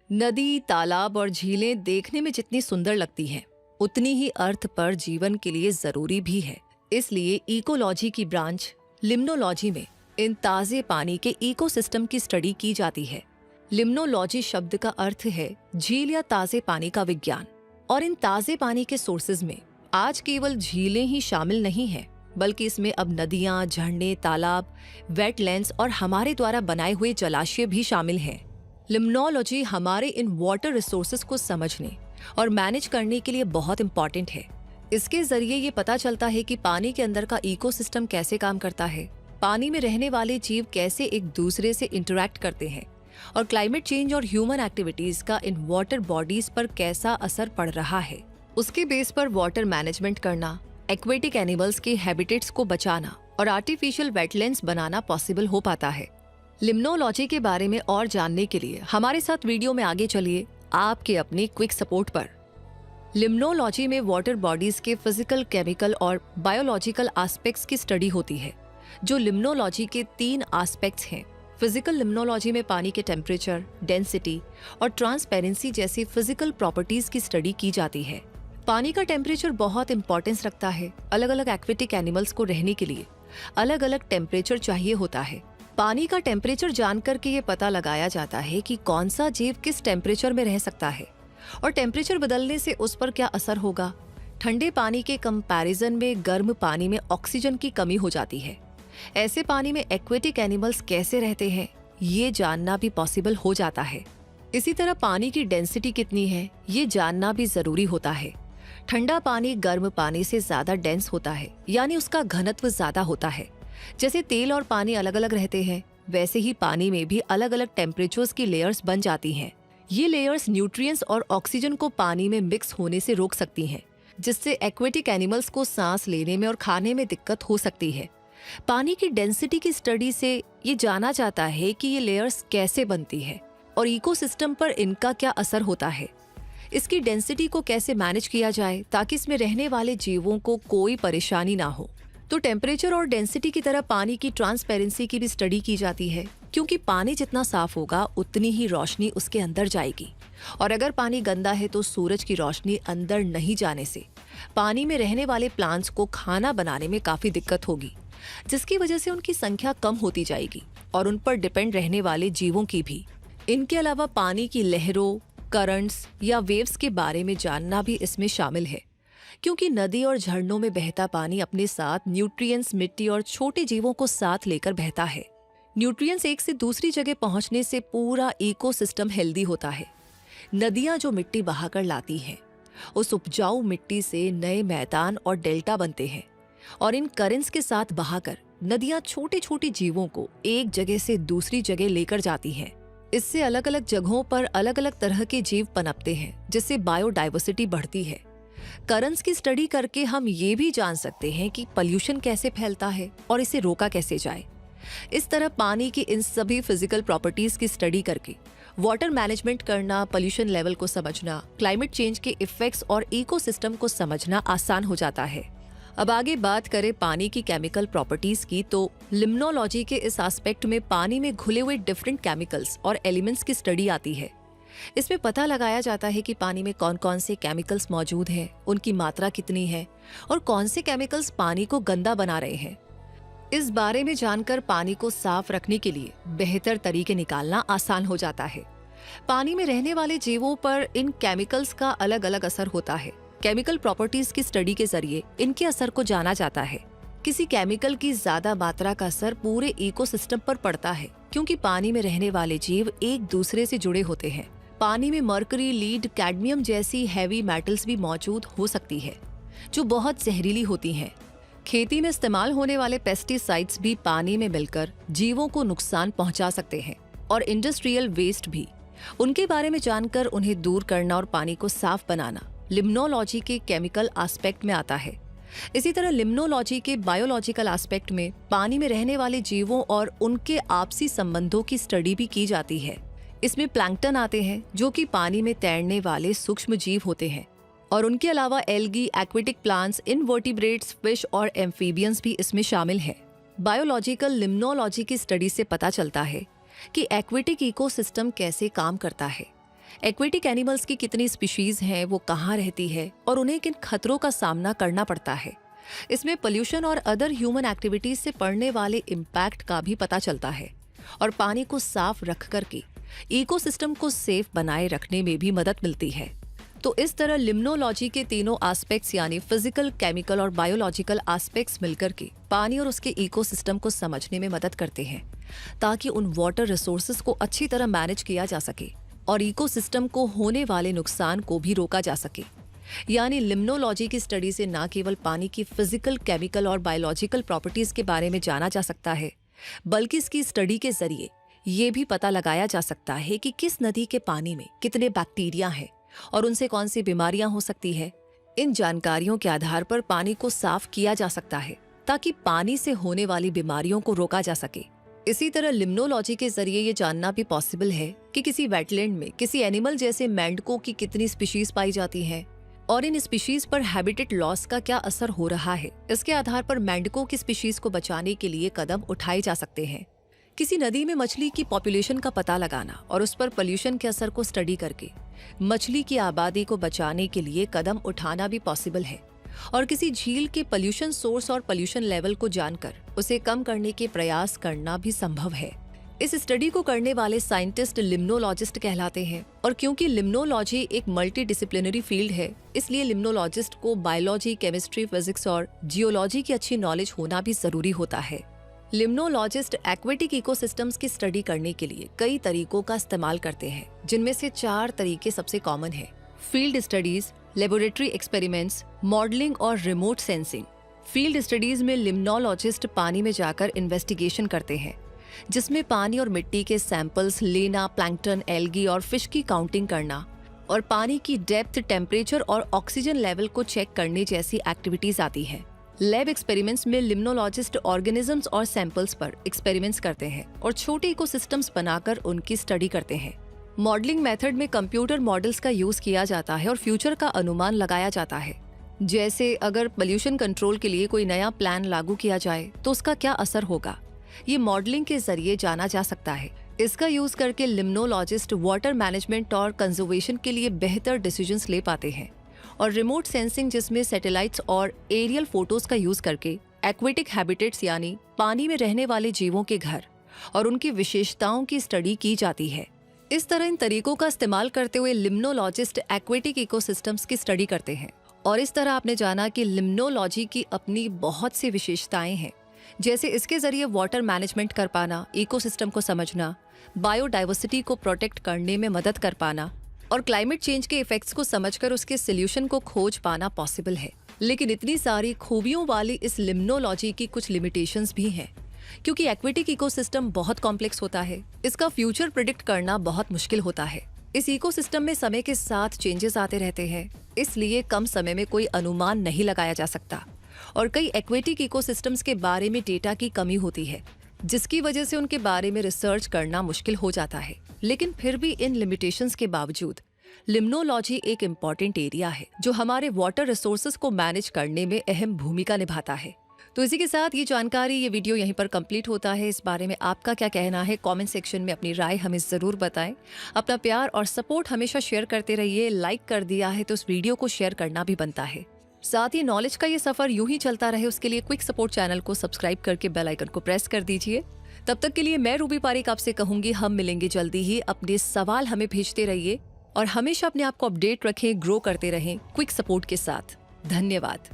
नदी, तालाब और झीलें देखने में जितनी सुंदर लगती हैं, उतनी ही अर्थ पर जीवन के लिए जरूरी भी है। इसलिए इकोलॉजी की ब्रांच लिम्नोलॉजी में इन ताजे पानी के इकोसिस्टम की स्टडी की जाती है। लिम्नोलॉजी शब्द का अर्थ है झील या ताजे पानी का विज्ञान। और इन ताजे पानी के सोर्सेज में आज केवल झीलें ही शामिल नहीं हैं, बल्कि इसमें अब नदियां, झरने, तालाब, वेटलैंड्स और हमारे द्वारा बनाए हुए जलाशय भी शामिल हैं। लिम्नोलॉजी हमारे इन वाटर रिसोर्सेज को समझने और मैनेज करने के लिए बहुत इंपॉर्टेंट है। इसके जरिए ये पता चलता है कि पानी के अंदर का इकोसिस्टम कैसे काम करता है, पानी में रहने वाले जीव कैसे एक दूसरे से इंटरैक्ट करते हैं और क्लाइमेट चेंज और ह्यूमन एक्टिविटीज का इन वाटर बॉडीज पर कैसा असर पड़ रहा है। उसके बेस पर वाटर मैनेजमेंट करना, एक्वेटिक एनिमल्स के हैबिटेट्स को बचाना और आर्टिफिशियल वेटलैंड्स बनाना पॉसिबल हो पाता है। लिम्नोलॉजी के बारे में और जानने के लिए हमारे साथ वीडियो में आगे चलिए, आपके अपने क्विक सपोर्ट पर। लिम्नोलॉजी में वाटर बॉडीज के फिजिकल, केमिकल और बायोलॉजिकल एस्पेक्ट्स की स्टडी होती है, जो लिम्नोलॉजी के 3 एस्पेक्ट्स हैं। फिजिकल लिम्नोलॉजी में पानी के टेम्परेचर, डेंसिटी और ट्रांसपेरेंसी जैसी फिजिकल प्रॉपर्टीज की स्टडी की जाती है। पानी का टेम्परेचर बहुत इंपॉर्टेंस रखता है। अलग अलग एक्वेटिक एनिमल्स को रहने के लिए अलग अलग टेम्परेचर चाहिए होता है। पानी का टेम्परेचर जानकर के ये पता लगाया जाता है कि कौन सा जीव किस टेम्परेचर में रह सकता है और टेम्परेचर बदलने से उस पर क्या असर होगा। ठंडे पानी के कंपैरिजन में गर्म पानी में ऑक्सीजन की कमी हो जाती है। ऐसे पानी में एक्वेटिक एनिमल्स कैसे रहते हैं, ये जानना भी पॉसिबल हो जाता है। इसी तरह पानी की डेंसिटी कितनी है, ये जानना भी जरूरी होता है। ठंडा पानी गर्म पानी से ज्यादा डेंस होता है, यानी उसका घनत्व ज्यादा होता है। जैसे तेल और पानी अलग अलग रहते हैं, वैसे ही पानी में भी अलग अलग टेम्परेचर्स की लेयर्स बन जाती हैं। ये लेयर्स न्यूट्रिएंट्स और ऑक्सीजन को पानी में मिक्स होने से रोक सकती हैं, जिससे एक्वेटिक एनिमल्स को सांस लेने में और खाने में दिक्कत हो सकती है। पानी की डेंसिटी की स्टडी से ये जाना जाता है कि ये लेयर्स कैसे बनती है और इकोसिस्टम पर इनका क्या असर होता है। इसकी डेंसिटी को कैसे मैनेज किया जाए ताकि इसमें रहने वाले जीवों को कोई परेशानी ना हो। तो टेम्परेचर और डेंसिटी की तरह पानी की ट्रांसपेरेंसी की भी स्टडी की जाती है, क्योंकि पानी जितना साफ होगा उतनी ही रोशनी उसके अंदर जाएगी। और अगर पानी गंदा है तो सूरज की रोशनी अंदर नहीं जाने से पानी में रहने वाले प्लांट्स को खाना बनाने में काफी दिक्कत होगी, जिसकी वजह से उनकी संख्या कम होती जाएगी और उन पर डिपेंड रहने वाले जीवों की भी। इनके अलावा पानी की लहरों, करंट्स या वेव्स के बारे में जानना भी इसमें शामिल है, क्योंकि नदी और झरनों में बहता पानी अपने साथ न्यूट्रिएंट्स, मिट्टी और छोटे जीवों को साथ लेकर बहता है। न्यूट्रिएंट्स एक से दूसरी जगह पहुंचने से पूरा इकोसिस्टम हेल्दी होता है। नदियां जो मिट्टी बहाकर लाती हैं, उस उपजाऊ मिट्टी से नए मैदान और डेल्टा बनते हैं और इन करेंट्स के साथ बहाकर नदियां छोटे छोटे जीवों को एक जगह से दूसरी जगह लेकर जाती हैं। इससे अलग अलग जगहों पर अलग अलग तरह के जीव पनपते हैं, जिससे बायोडाइवर्सिटी बढ़ती है। करंट्स की स्टडी करके हम ये भी जान सकते हैं कि पॉल्यूशन कैसे फैलता है और इसे रोका कैसे जाए। इस तरह पानी की इन सभी फिजिकल प्रॉपर्टीज की स्टडी करके वाटर मैनेजमेंट करना, पॉल्यूशन लेवल को समझना, क्लाइमेट चेंज के इफेक्ट्स और इकोसिस्टम को समझना आसान हो जाता है। अब आगे बात करें पानी की केमिकल प्रॉपर्टीज की, तो लिम्नोलॉजी के इस एस्पेक्ट में पानी में घुले हुए डिफरेंट केमिकल्स और एलिमेंट्स की स्टडी आती है। इसमें पता लगाया जाता है कि पानी में कौन कौन से केमिकल्स मौजूद हैं, उनकी मात्रा कितनी है और कौन से केमिकल्स पानी को गंदा बना रहे हैं। इस बारे में जानकर पानी को साफ रखने के लिए बेहतर तरीके निकालना आसान हो जाता है। पानी में रहने वाले जीवों पर इन केमिकल्स का अलग अलग असर होता है। केमिकल प्रॉपर्टीज की स्टडी के जरिए इनके असर को जाना जाता है। किसी केमिकल की ज्यादा मात्रा का असर पूरे इकोसिस्टम पर पड़ता है, क्योंकि पानी में रहने वाले जीव एक दूसरे से जुड़े होते हैं। पानी में मर्करी, लीड, कैडमियम जैसी हैवी मेटल्स भी मौजूद हो सकती है, जो बहुत जहरीली होती हैं। खेती में इस्तेमाल होने वाले पेस्टिसाइड्स भी पानी में मिलकर जीवों को नुकसान पहुंचा सकते हैं, और इंडस्ट्रियल वेस्ट भी। उनके बारे में जानकर उन्हें दूर करना और पानी को साफ बनाना लिम्नोलॉजी के केमिकल एस्पेक्ट में आता है। इसी तरह लिम्नोलॉजी के बायोलॉजिकल एस्पेक्ट में पानी में रहने वाले जीवों और उनके आपसी संबंधों की स्टडी भी की जाती है। इसमें प्लैंकटन आते हैं, जो कि पानी में तैरने वाले सूक्ष्म जीव होते हैं, और उनके अलावा algae, aquatic plants, invertebrates, fish और एम्फीबियंस भी इसमें शामिल हैं। बायोलॉजिकल लिम्नोलॉजी की स्टडी से पता चलता है कि एक्वेटिक इकोसिस्टम कैसे काम करता है। एक्वेटिक एनिमल्स की कितनी स्पीशीज हैं, वो कहाँ रहती है और उन्हें किन खतरों का सामना करना पड़ता है। इसमें पोल्यूशन और अदर ह्यूमन एक्टिविटीज से पड़ने वाले इम्पैक्ट का भी पता चलता है और पानी को साफ रख करके इकोसिस्टम को सेफ बनाए रखने में भी मदद मिलती है। तो इस तरह लिम्नोलॉजी के तीनों एस्पेक्ट्स यानी फिजिकल, केमिकल और बायोलॉजिकल एस्पेक्ट्स मिलकर के पानी और उसके इकोसिस्टम को समझने में मदद करते हैं, ताकि उन वाटर रिसोर्सेज को अच्छी तरह मैनेज किया जा सके और इकोसिस्टम को होने वाले नुकसान को भी रोका जा सके। यानी लिम्नोलॉजी की स्टडी से न केवल पानी की फिजिकल, केमिकल और बायोलॉजिकल प्रॉपर्टीज के बारे में जाना जा सकता है, बल्कि इसकी स्टडी के जरिए ये भी पता लगाया जा सकता है कि किस नदी के पानी में कितने बैक्टीरिया हैं और उनसे कौन सी बीमारियां हो सकती है। इन जानकारियों के आधार पर पानी को साफ किया जा सकता है, ताकि पानी से होने वाली बीमारियों को रोका जा सके। इसी तरह लिम्नोलॉजी के जरिए ये जानना भी पॉसिबल है कि किसी वेटलैंड में किसी एनिमल जैसे मेंढकों की कितनी स्पीशीज पाई जाती हैं और इन स्पीशीज पर हैबिटेट लॉस का क्या असर हो रहा है। इसके आधार पर मेंढकों की स्पीशीज को बचाने के लिए कदम उठाए जा सकते हैं। किसी नदी में मछली की पॉपुलेशन का पता लगाना और उस पर पोल्यूशन के असर को स्टडी करके मछली की आबादी को बचाने के लिए कदम उठाना भी पॉसिबल है। और किसी झील के पोल्यूशन सोर्स और पोल्यूशन लेवल को जानकर उसे कम करने के प्रयास करना भी संभव है। इस स्टडी को करने वाले साइंटिस्ट लिम्नोलॉजिस्ट कहलाते हैं। और क्योंकि लिम्नोलॉजी एक मल्टी डिसिप्लिनरी फील्ड है, इसलिए लिम्नोलॉजिस्ट को बायोलॉजी, केमिस्ट्री, फिजिक्स और जियोलॉजी की अच्छी नॉलेज होना भी जरूरी होता है। लिम्नोलॉजिस्ट एक्वेटिक इकोसिस्टम्स की स्टडी करने के लिए कई तरीकों का इस्तेमाल करते हैं, जिनमें से 4 तरीके सबसे कॉमन है: field studies, laboratory experiments, modelling और रिमोट सेंसिंग। फील्ड स्टडीज में लिम्नोलॉजिस्ट पानी में जाकर इन्वेस्टिगेशन करते हैं, जिसमें पानी और मिट्टी के सैंपल्स लेना, प्लैंकटन, एल्गी और फिश की काउंटिंग करना और पानी की डेप्थ, टेम्परेचर और ऑक्सीजन लेवल को चेक करने जैसी एक्टिविटीज आती है। लैब एक्सपेरिमेंट्स में लिम्नोलॉजिस्ट ऑर्गेनिजम्स और सैंपल्स पर एक्सपेरिमेंट्स करते हैं और छोटे इकोसिस्टम्स बनाकर उनकी स्टडी करते हैं। मॉडलिंग मेथड में कंप्यूटर मॉडल्स का यूज किया जाता है और फ्यूचर का अनुमान लगाया जाता है। जैसे अगर पोल्यूशन कंट्रोल के लिए कोई नया प्लान लागू किया जाए तो उसका क्या असर होगा, ये मॉडलिंग के जरिए जाना जा सकता है। इसका यूज करके लिम्नोलॉजिस्ट वाटर मैनेजमेंट और कंजर्वेशन के लिए बेहतर डिसीजंस ले पाते हैं। और रिमोट सेंसिंग, जिसमें सैटेलाइट्स और एरियल फोटोज का यूज करके एक्वेटिक हैबिटेट्स यानी पानी में रहने वाले जीवों के घर और उनकी विशेषताओं की स्टडी की जाती है। इस तरह इन तरीकों का इस्तेमाल करते हुए लिम्नोलॉजिस्ट एक्वेटिक इकोसिस्टम्स की स्टडी करते हैं। और इस तरह आपने जाना कि लिम्नोलॉजी की अपनी बहुत सी विशेषताएं हैं, जैसे इसके जरिए वाटर मैनेजमेंट कर पाना, इकोसिस्टम को समझना, बायोडाइवर्सिटी को प्रोटेक्ट करने में मदद कर पाना और क्लाइमेट चेंज के इफेक्ट्स को समझकर उसके सोल्यूशन को खोज पाना पॉसिबल है। लेकिन इतनी सारी खूबियों वाली इस लिम्नोलॉजी की कुछ लिमिटेशंस भी हैं, क्योंकि एक्वेटिक इकोसिस्टम बहुत कॉम्प्लेक्स होता है। इसका फ्यूचर प्रिडिक्ट करना बहुत मुश्किल होता है। इस इकोसिस्टम में समय के साथ चेंजेस आते रहते हैं, इसलिए कम समय में कोई अनुमान नहीं लगाया जा सकता। और कई एक्वेटिक इकोसिस्टम्स के बारे में डेटा की कमी होती है, जिसकी वजह से उनके बारे में रिसर्च करना मुश्किल हो जाता है। लेकिन फिर भी इन लिमिटेशंस के बावजूद लिम्नोलॉजी एक इम्पॉर्टेंट एरिया है, जो हमारे वाटर रिसोर्सेज को मैनेज करने में अहम भूमिका निभाता है। तो इसी के साथ ये जानकारी, ये वीडियो यहीं पर कंप्लीट होता है। इस बारे में आपका क्या कहना है, कमेंट सेक्शन में अपनी राय हमें जरूर बताएं। अपना प्यार और सपोर्ट हमेशा शेयर करते रहिए। लाइक कर दिया है तो इस वीडियो को शेयर करना भी बनता है। साथ ही नॉलेज का ये सफर यूं ही चलता रहे, उसके लिए क्विक सपोर्ट चैनल को सब्सक्राइब करके बेल आइकन को प्रेस कर दीजिए। तब तक के लिए मैं रूबी पारिक आपसे कहूंगी, हम मिलेंगे जल्दी ही। अपने सवाल हमें भेजते रहिए और हमेशा अपने आप को अपडेट रखें, ग्रो करते रहें क्विक सपोर्ट के साथ। धन्यवाद।